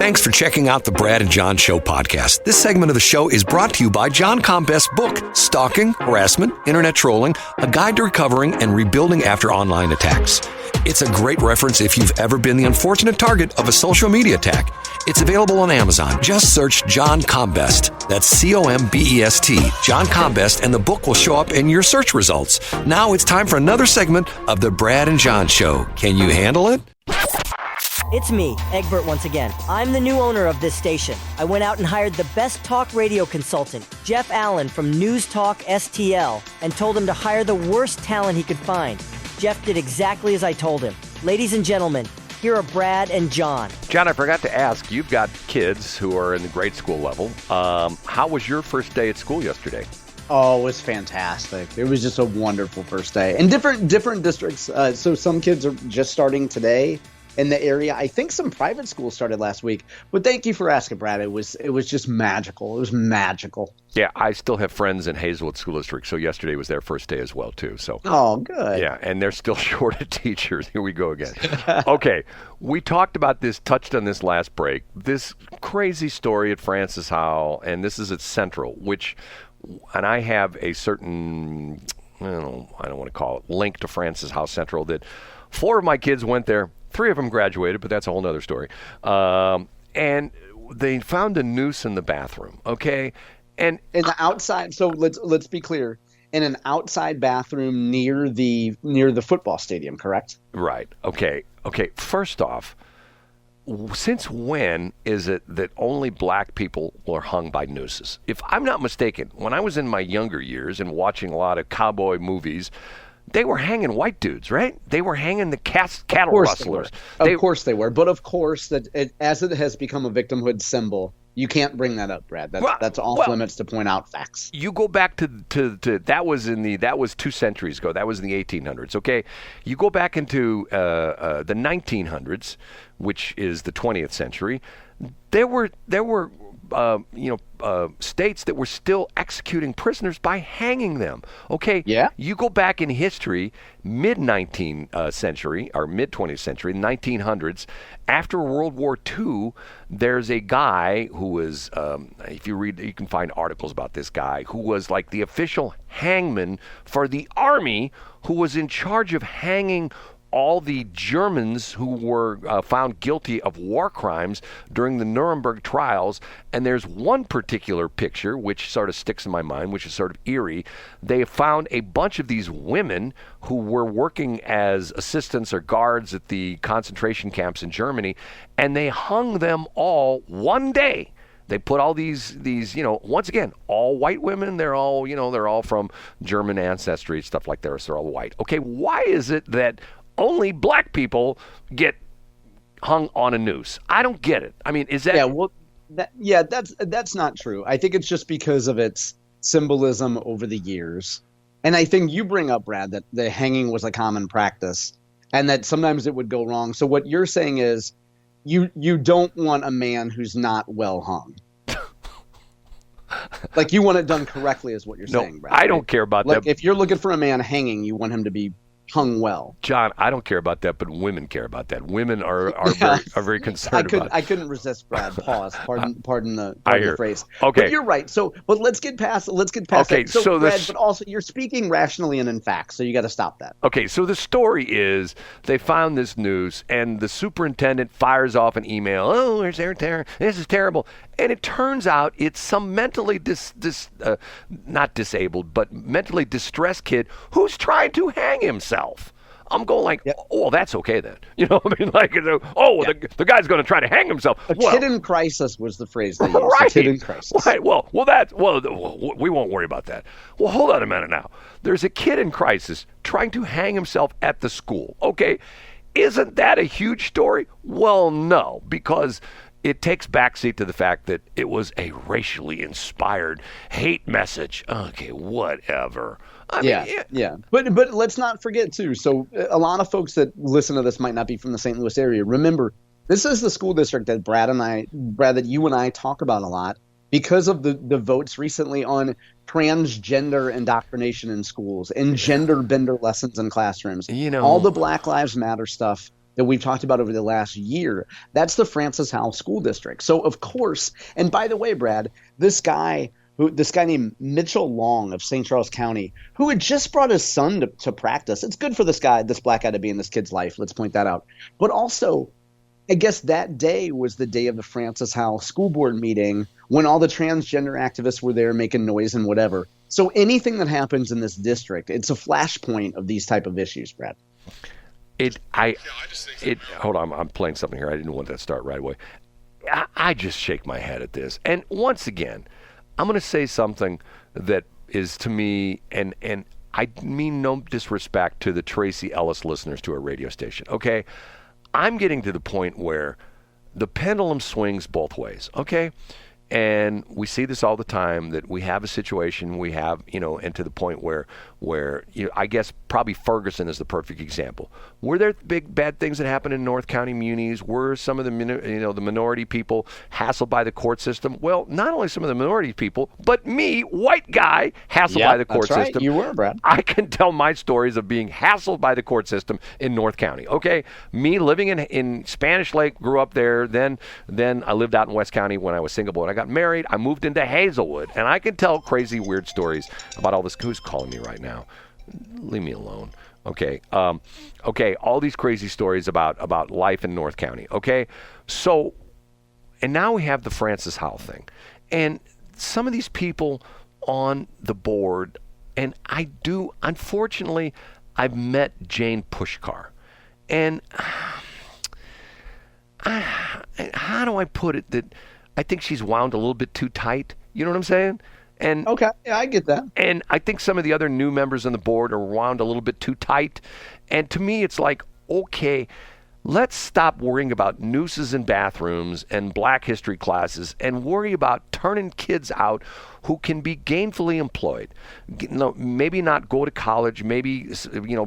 Thanks for checking out the Brad and John Show podcast. This segment of the show is brought to you by John Combest's book, Stalking, Harassment, Internet Trolling, A Guide to Recovering and Rebuilding After Online Attacks. It's a great reference if you've ever been the unfortunate target of a social media attack. It's available on Amazon. Just search John Combest. That's C-O-M-B-E-S-T, John Combest, and the book will show up in your search results. Now it's time for another segment of the Brad and John Show. Can you handle it? It's me, Egbert, once again. I'm the new owner of this station. I went out and hired the best talk radio consultant, Jeff Allen from News Talk STL, and told him to hire the worst talent he could find. Jeff did exactly as I told him. Ladies and gentlemen, here are Brad and John. John, I forgot to ask, you've got kids who are in the grade school level. How was your first day at school yesterday? Oh, it was fantastic. It was just a wonderful first day. And different districts. So some kids are just starting today in the area. I think some private schools started last week. But thank you for asking, Brad. It was just magical. It was magical. Yeah, I still have friends in Hazelwood School District, so yesterday was their first day as well, too. So. Oh, good. Yeah, and they're still short of teachers. Here we go again. Okay, we talked about this, touched on this last break. This crazy story at Francis Howell, and this is at Central, and I have a certain, I don't want to call it, link to Francis Howell Central that 4 of my kids went there. 3 of them graduated, but that's a whole other story. And they found a noose in the bathroom, okay? And in the outside, so let's be clear, in an outside bathroom near the football stadium, correct? Right. Okay. First off, since when is it that only black people were hung by nooses? If I'm not mistaken, when I was in my younger years and watching a lot of cowboy movies, they were hanging white dudes, right? They were hanging the cattle rustlers. Of course they were. But of course, as it has become a victimhood symbol, you can't bring that up, Brad. That's off limits to point out facts. You go back to that was 2 centuries ago. That was in the 1800s. Okay, you go back into the 1900s, which is the 20th century. There were states that were still executing prisoners by hanging them. Okay. Yeah. You go back in history, mid-19th century or mid-20th century, 1900s. After World War II, there's a guy who was, if you read, you can find articles about this guy who was like the official hangman for the army, who was in charge of hanging all the Germans who were found guilty of war crimes during the Nuremberg trials. And there's one particular picture which sort of sticks in my mind, which is sort of eerie. They found a bunch of these women who were working as assistants or guards at the concentration camps in Germany, and they hung them all one day. They put all these, once again, all white women. They're all from German ancestry, stuff like that. So they're all white. Okay, why is it that only black people get hung on a noose? I don't get it. I mean, is that... Yeah, well, that's not true. I think it's just because of its symbolism over the years. And I think you bring up, Brad, that the hanging was a common practice and that sometimes it would go wrong. So what you're saying is you don't want a man who's not well hung. Like, you want it done correctly is what you're saying, Brad. I don't care about that. If you're looking for a man hanging, you want him to be hung well. John, I don't care about that, but women care about that. Women are very concerned about it. I couldn't resist, Brad. Pause. Pardon the phrase. Okay. But you're right. So, but let's get past okay, that. So Brad, but also you're speaking rationally and in facts, so you got to stop that. Okay, so the story is they found this noose, and the superintendent fires off an email. Oh, this is terrible. And it turns out it's some mentally not disabled, but mentally distressed kid who's trying to hang himself. I'm going like, yep. Oh, that's okay then. You know what I mean? Like, the guy's going to try to hang himself. Kid in crisis was the phrase they used. Right. A kid in crisis. Right. Well, we won't worry about that. Well, hold on a minute now. There's a kid in crisis trying to hang himself at the school. Okay. Isn't that a huge story? Well, no, because it takes backseat to the fact that it was a racially inspired hate message. Okay, whatever. Yeah. But let's not forget, too. So a lot of folks that listen to this might not be from the St. Louis area. Remember, this is the school district that Brad, that you and I talk about a lot because of the votes recently on transgender indoctrination in schools and gender bender lessons in classrooms. All the Black Lives Matter stuff. that we've talked about over the last year. That's the Francis Howell School District. So of course, and by the way, Brad, this guy named Mitchell Long of St. Charles County, who had just brought his son to practice. It's good for this black guy to be in this kid's life. Let's point that out. But also, I guess that day was the day of the Francis Howell School Board meeting when all the transgender activists were there making noise and whatever. So anything that happens in this district, it's a flashpoint of these type of issues, Brad. Hold on, I'm playing something here. I didn't want that to start right away. I just shake my head at this. And once again, I'm going to say something that is to me, and I mean no disrespect to the Tracy Ellis listeners to our radio station, okay? I'm getting to the point where the pendulum swings both ways, okay? And we see this all the time, that we have a situation, and to the point where I guess probably Ferguson is the perfect example. Were there big bad things that happened in North County munis? Were some of the the minority people hassled by the court system? Well, not only some of the minority people, but me, white guy, hassled by the court system. You were, Brad. I can tell my stories of being hassled by the court system in North County. Okay, me living in Spanish Lake, grew up there. Then I lived out in West County when I was single. When I got married, I moved into Hazelwood, and I can tell crazy, weird stories about all this. Who's calling me right now? Leave me alone. Okay. All these crazy stories about life in North County. Okay. So, and now we have the Francis Howell thing, and some of these people on the board, and unfortunately, I've met Jane Puszkar, and how do I put it, that I think she's wound a little bit too tight. You know what I'm saying? And okay, yeah, I get that. And I think some of the other new members on the board are wound a little bit too tight. And to me, it's like, okay, let's stop worrying about nooses in bathrooms and Black history classes and worry about turning kids out who can be gainfully employed. Maybe not go to college, maybe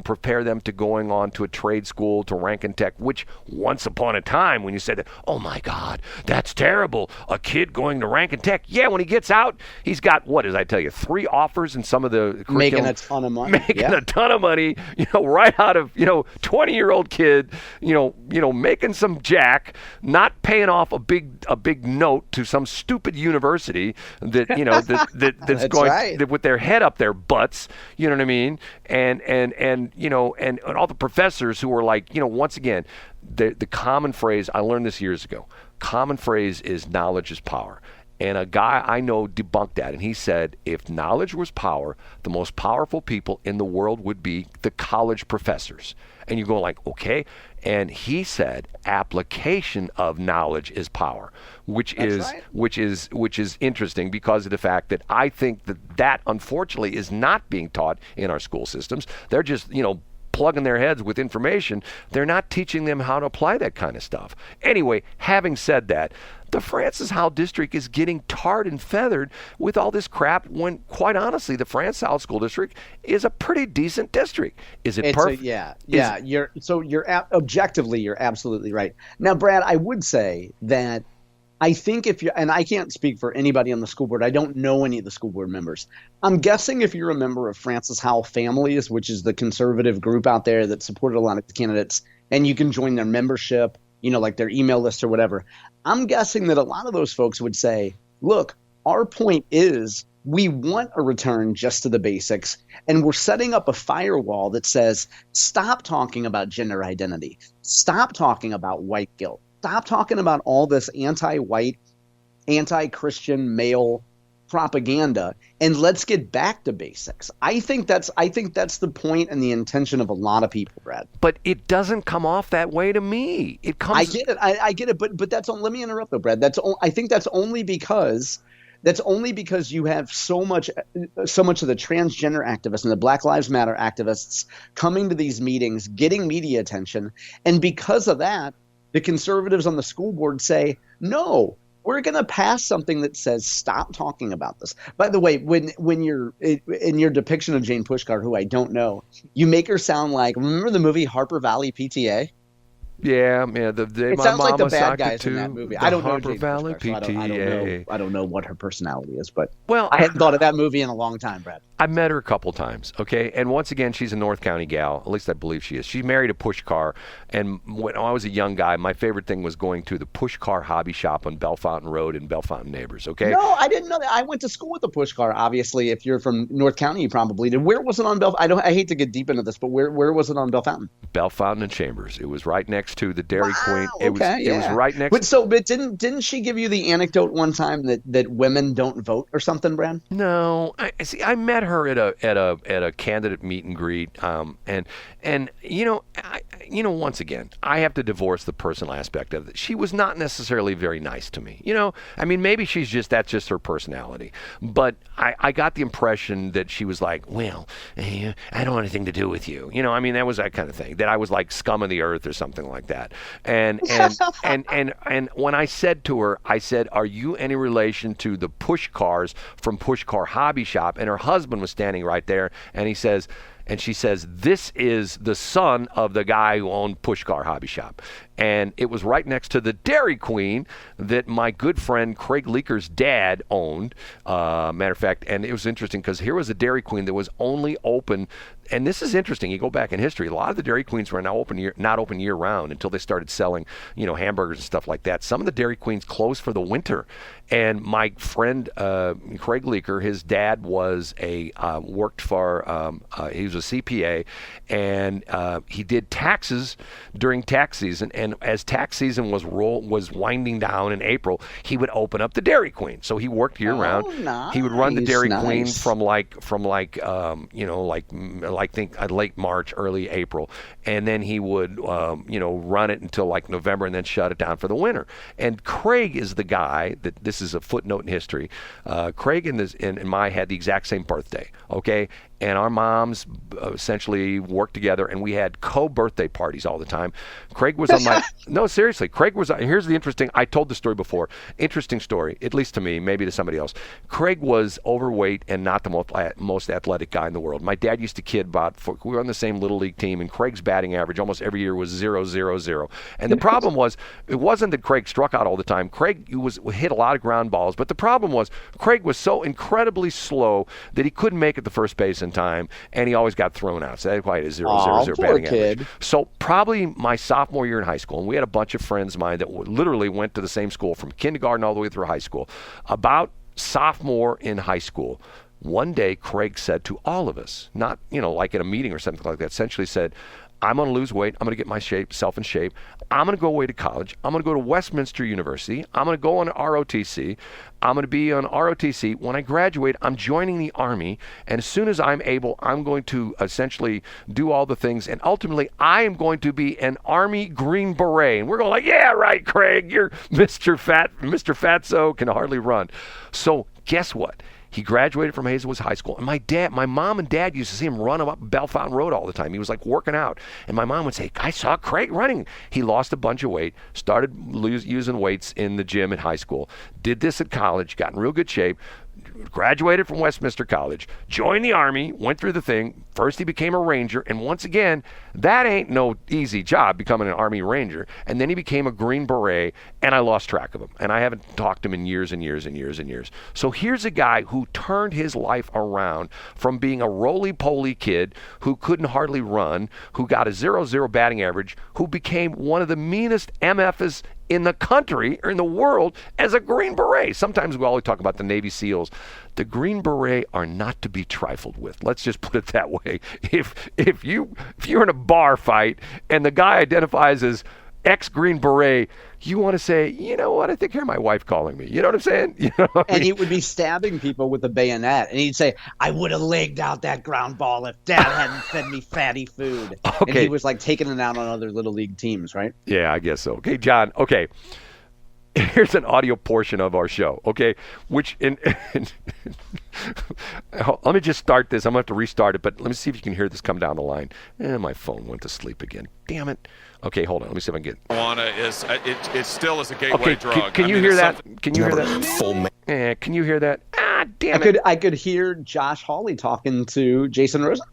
prepare them to going on to a trade school, to Rankin Tech, which once upon a time when you said that, oh my God, that's terrible, a kid going to Rankin Tech. Yeah, when he gets out, he's got, what did I tell you, 3 offers in some of the curriculum. Making a ton of money. A ton of money, right out of, 20-year-old kid, making some jack, not paying off a big note to some stupid university that, that's going right. With their head up their butts, you know what I mean? And all the professors who are like, once again, the common phrase, I learned this years ago, common phrase is knowledge is power. And a guy I know debunked that, and he said, if knowledge was power, the most powerful people in the world would be the college professors. And you go like, okay. And he said, application of knowledge is power, which is interesting because of the fact that I think that unfortunately is not being taught in our school systems. They're just, plugging their heads with information. They're not teaching them how to apply that kind of stuff. Anyway, having said that, the Francis Howell District is getting tarred and feathered with all this crap when, quite honestly, the Francis Howell School District is a pretty decent district. Is it perfect? Objectively, you're absolutely right. Now, Brad, I would say that I think and I can't speak for anybody on the school board. I don't know any of the school board members. I'm guessing if you're a member of Francis Howell Families, which is the conservative group out there that supported a lot of the candidates, and you can join their membership, like their email list or whatever. I'm guessing that a lot of those folks would say, look, our point is we want a return just to the basics, and we're setting up a firewall that says, stop talking about gender identity. Stop talking about white guilt. Stop talking about all this anti-white, anti-Christian male propaganda, and let's get back to basics. I think that's the point and the intention of a lot of people, Brad. But it doesn't come off that way to me. It comes. I get it. I get it. But that's let me interrupt though, Brad. I think that's only because you have so much of the transgender activists and the Black Lives Matter activists coming to these meetings, getting media attention, and because of that, the conservatives on the school board say, no, we're going to pass something that says stop talking about this. By the way, when you're in your depiction of Jane Puszkar, who I don't know, you make her sound like, remember the movie Harper Valley PTA? Yeah. It sounds like the bad guys in that movie. I don't know Harper Jane Valley Puszkar, PTA. So I don't know what her personality is, but well, I hadn't thought of that movie in a long time, Brad. I've met her a couple times, okay? And once again, she's a North County gal. At least I believe she is. She's married a Puszkar. And when I was a young guy, my favorite thing was going to the Puszkar hobby shop on Bellefontaine Road in Bellefontaine Neighbors, okay? No, I didn't know that. I went to school with the Puszkar. Obviously, if you're from North County, you probably did. Where was it on Bellefontaine? I hate to get deep into this, but where was it on Bellefontaine? Bellefontaine and Chambers. It was right next to the Dairy Queen. It was right next. But didn't she give you the anecdote one time that women don't vote or something, Brad? No, I met her at a candidate meet and greet, and once again, I have to divorce the personal aspect of it. She was not necessarily very nice to me. I mean, maybe that's just her personality, but I got the impression that she was like, well, I don't want anything to do with you. I mean, that was that kind of thing. That I was like scum of the earth or something like that. And when I said to her, I said, are you any relation to the Puszkars from Puszkar Hobby Shop? And her husband was standing right there, and she says, this is the son of the guy who owned Puszkar Hobby Shop. And it was right next to the Dairy Queen that my good friend Craig Leaker's dad owned. Matter of fact, and it was interesting because here was a Dairy Queen that was only open. And this is interesting. You go back in history, a lot of the Dairy Queens were not open year round until they started selling, hamburgers and stuff like that. Some of the Dairy Queens closed for the winter. And my friend Craig Leaker, his dad was he was a CPA, and he did taxes during tax season. And as tax season was winding down in April, he would open up the Dairy Queen. So he worked year round. Nice, he would run the Dairy Queen nice. from late March, early April, and then he would run it until like November, and then shut it down for the winter. And Craig is the guy that this is a footnote in history. Craig and I had the exact same birthday. Okay. And our moms essentially worked together, and we had co-birthday parties all the time. Craig was on my no, seriously. Craig was. Here's the interesting. I told the story before. Interesting story, at least to me, maybe to somebody else. Craig was overweight and not the most athletic guy in the world. My dad used to kid we were on the same little league team, and Craig's batting average almost every year was 0.00. And the problem was, it wasn't that Craig struck out all the time. Craig hit a lot of ground balls, but the problem was Craig was so incredibly slow that he couldn't make it to first base in time, and he always got thrown out. So that's why it is 0.00 batting average. So probably my sophomore year in high school, and we had a bunch of friends of mine that literally went to the same school from kindergarten all the way through high school. About sophomore in high school, one day Craig said to all of us, not like at a meeting or something like that, essentially said, I'm going to lose weight. I'm going to get myself in shape. I'm going to go away to college. I'm going to go to Westminster University. I'm going to go on ROTC. I'm going to be on ROTC. When I graduate, I'm joining the Army. And as soon as I'm able, I'm going to essentially do all the things. And ultimately, I am going to be an Army Green Beret. And we're going like, yeah, right, Craig. You're Mr. Fatso, can hardly run. So guess what? He graduated from Hazelwood High School, and my mom and dad used to see him run up Bellefontaine Road all the time. He was like working out, and my mom would say, I saw Craig running. He lost a bunch of weight, started using weights in the gym in high school, did this at college, got in real good shape, graduated from Westminster College, joined the Army, went through the thing. First he became a Ranger, and once again, that ain't no easy job, becoming an Army Ranger. And then he became a Green Beret, and I lost track of him. And I haven't talked to him in years and years and years and years. So here's a guy who turned his life around from being a roly-poly kid who couldn't hardly run, who got a 0.00 batting average, who became one of the meanest MFs in the country or in the world as a Green Beret. Sometimes we always talk about the Navy SEALs. The Green Beret are not to be trifled with. Let's just put it that way. If you're in a bar fight and the guy identifies as ex-Green Beret, you want to say, you know what, I think I hear my wife calling me. You know what I'm saying? And he would be stabbing people with a bayonet. And he'd say, I would have legged out that ground ball if Dad hadn't fed me fatty food. Okay. And he was like taking it out on other little league teams, right? Yeah, I guess so. Okay, John, okay. Here's an audio portion of our show, okay? Which let me just start this. I'm going to have to restart it, but let me see if you can hear this come down the line. My phone went to sleep again. Damn it. Okay, hold on. Let me see if I can get. Marijuana is it still is a gateway drug. Can you hear that? Can you hear that? Can you hear that? Damn it. I could hear Josh Hawley talking to Jason Rosen.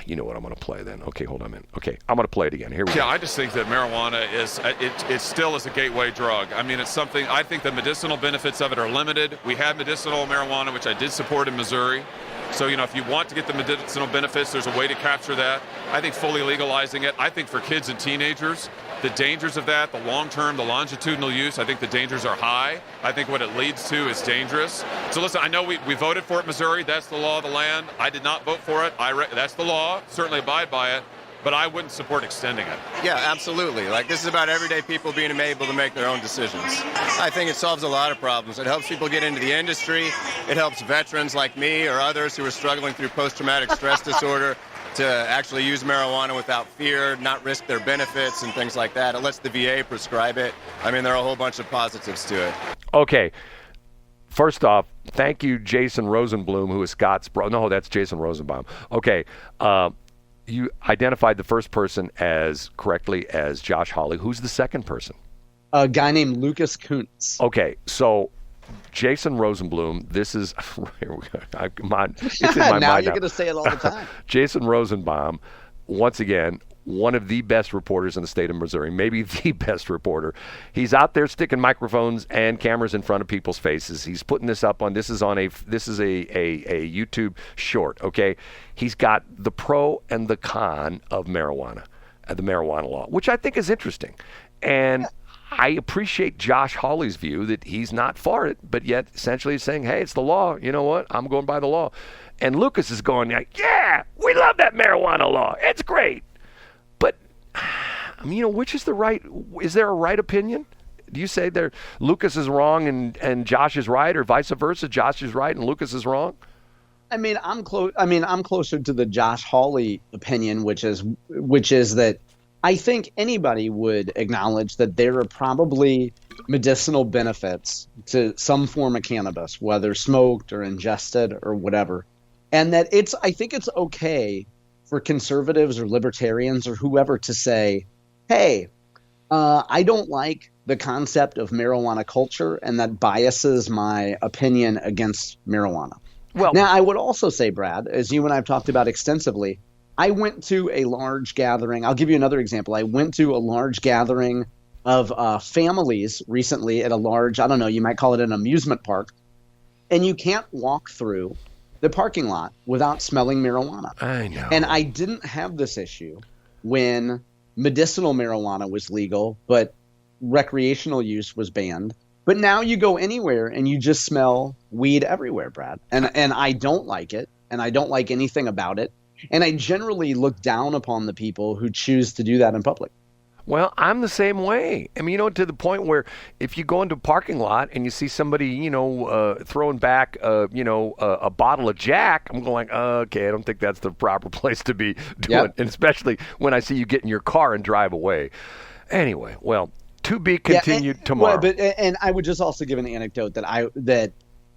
You know what I'm going to play then. Okay, hold on a minute. Okay, I'm going to play it again. Here we go. Yeah, I just think that marijuana is it still is a gateway drug. I mean, it's something, I think the medicinal benefits of it are limited. We had medicinal marijuana, which I did support in Missouri. So, if you want to get the medicinal benefits, there's a way to capture that. I think fully legalizing it. I think for kids and teenagers, the dangers of that, the long-term, the longitudinal use, I think the dangers are high. I think what it leads to is dangerous. So listen, I know we voted for it in Missouri. That's the law of the land. I did not vote for it. That's the law. Certainly abide by it. But I wouldn't support extending it. Yeah, absolutely. This is about everyday people being able to make their own decisions. I think it solves a lot of problems. It helps people get into the industry. It helps veterans like me or others who are struggling through post-traumatic stress disorder to actually use marijuana without fear, not risk their benefits and things like that. It lets the VA prescribe it. I mean, there are a whole bunch of positives to it. Okay. First off, thank you, Jason Rosenblum, who is Scott's bro. No, that's Jason Rosenbaum. Okay. You identified the first person correctly as Josh Hawley. Who's the second person? A guy named Lucas Kuntz. Okay, so Jason Rosenblum, this is here we go. Come on, it's in my now mind you're going to say it all the time. Jason Rosenbaum, once again, one of the best reporters in the state of Missouri, maybe the best reporter. He's out there sticking microphones and cameras in front of people's faces. He's putting this up on. This is a YouTube short. Okay, he's got the pro and the con of marijuana, the marijuana law, which I think is interesting, and I appreciate Josh Hawley's view that he's not for it, but yet essentially he's saying, hey, it's the law. You know what? I'm going by the law. And Lucas is going, yeah, we love that marijuana law. It's great. But, which is the right? Is there a right opinion? Do you say Lucas is wrong and Josh is right, or vice versa? Josh is right and Lucas is wrong? I'm closer to the Josh Hawley opinion, which is that I think anybody would acknowledge that there are probably medicinal benefits to some form of cannabis, whether smoked or ingested or whatever, and that I think it's okay for conservatives or libertarians or whoever to say, hey, I don't like the concept of marijuana culture, and that biases my opinion against marijuana. Well, now, I would also say, Brad, as you and I have talked about extensively, I went to a large gathering. I'll give you another example. I went to a large gathering of families recently at a large, I don't know, you might call it an amusement park, and you can't walk through the parking lot without smelling marijuana. I know. And I didn't have this issue when medicinal marijuana was legal, but recreational use was banned. But now you go anywhere and you just smell weed everywhere, Brad. And I don't like it, and I don't like anything about it. And I generally look down upon the people who choose to do that in public. Well, I'm the same way. To the point where if you go into a parking lot and you see somebody, throwing back, a bottle of Jack, I'm going, okay, I don't think that's the proper place to be doing. Yep. And especially when I see you get in your car and drive away. Anyway, well, to be continued tomorrow. Well, and I would just also give an anecdote that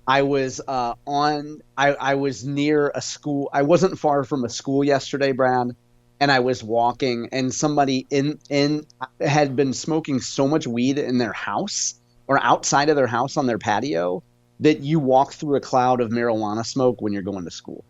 I was I was near a school. I wasn't far from a school yesterday, Brad. And I was walking, and somebody had been smoking so much weed in their house or outside of their house on their patio that you walk through a cloud of marijuana smoke when you're going to school.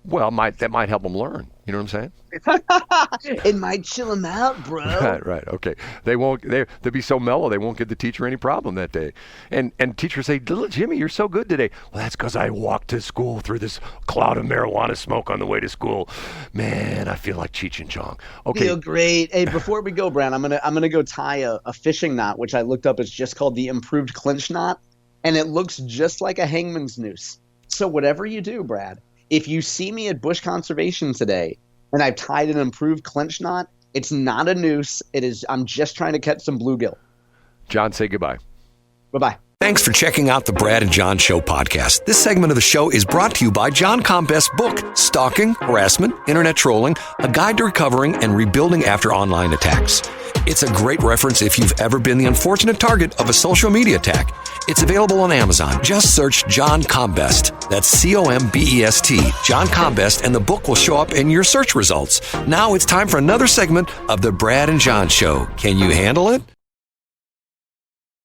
Well, that might help them learn. You know what I'm saying? It might chill them out, bro. Right. Okay. They'll be so mellow they won't give the teacher any problem that day. And teachers say, "Little Jimmy, you're so good today." Well, that's because I walked to school through this cloud of marijuana smoke on the way to school. Man, I feel like Cheech and Chong. Okay. Feel great. Hey, before we go, Brad, I'm gonna go tie a fishing knot, which I looked up. It's just called the improved clinch knot, and it looks just like a hangman's noose. So whatever you do, Brad, if you see me at Bush Conservation today and I've tied an improved clinch knot, it's not a noose. I'm just trying to catch some bluegill. John, say goodbye. Bye-bye. Thanks for checking out the Brad and John Show podcast. This segment of the show is brought to you by John Combest's book, Stalking, Harassment, Internet Trolling, A Guide to Recovering and Rebuilding After Online Attacks. It's a great reference if you've ever been the unfortunate target of a social media attack. It's available on Amazon. Just search John Combest. That's Combest, John Combest, and the book will show up in your search results. Now it's time for another segment of the Brad and John Show. Can you handle it?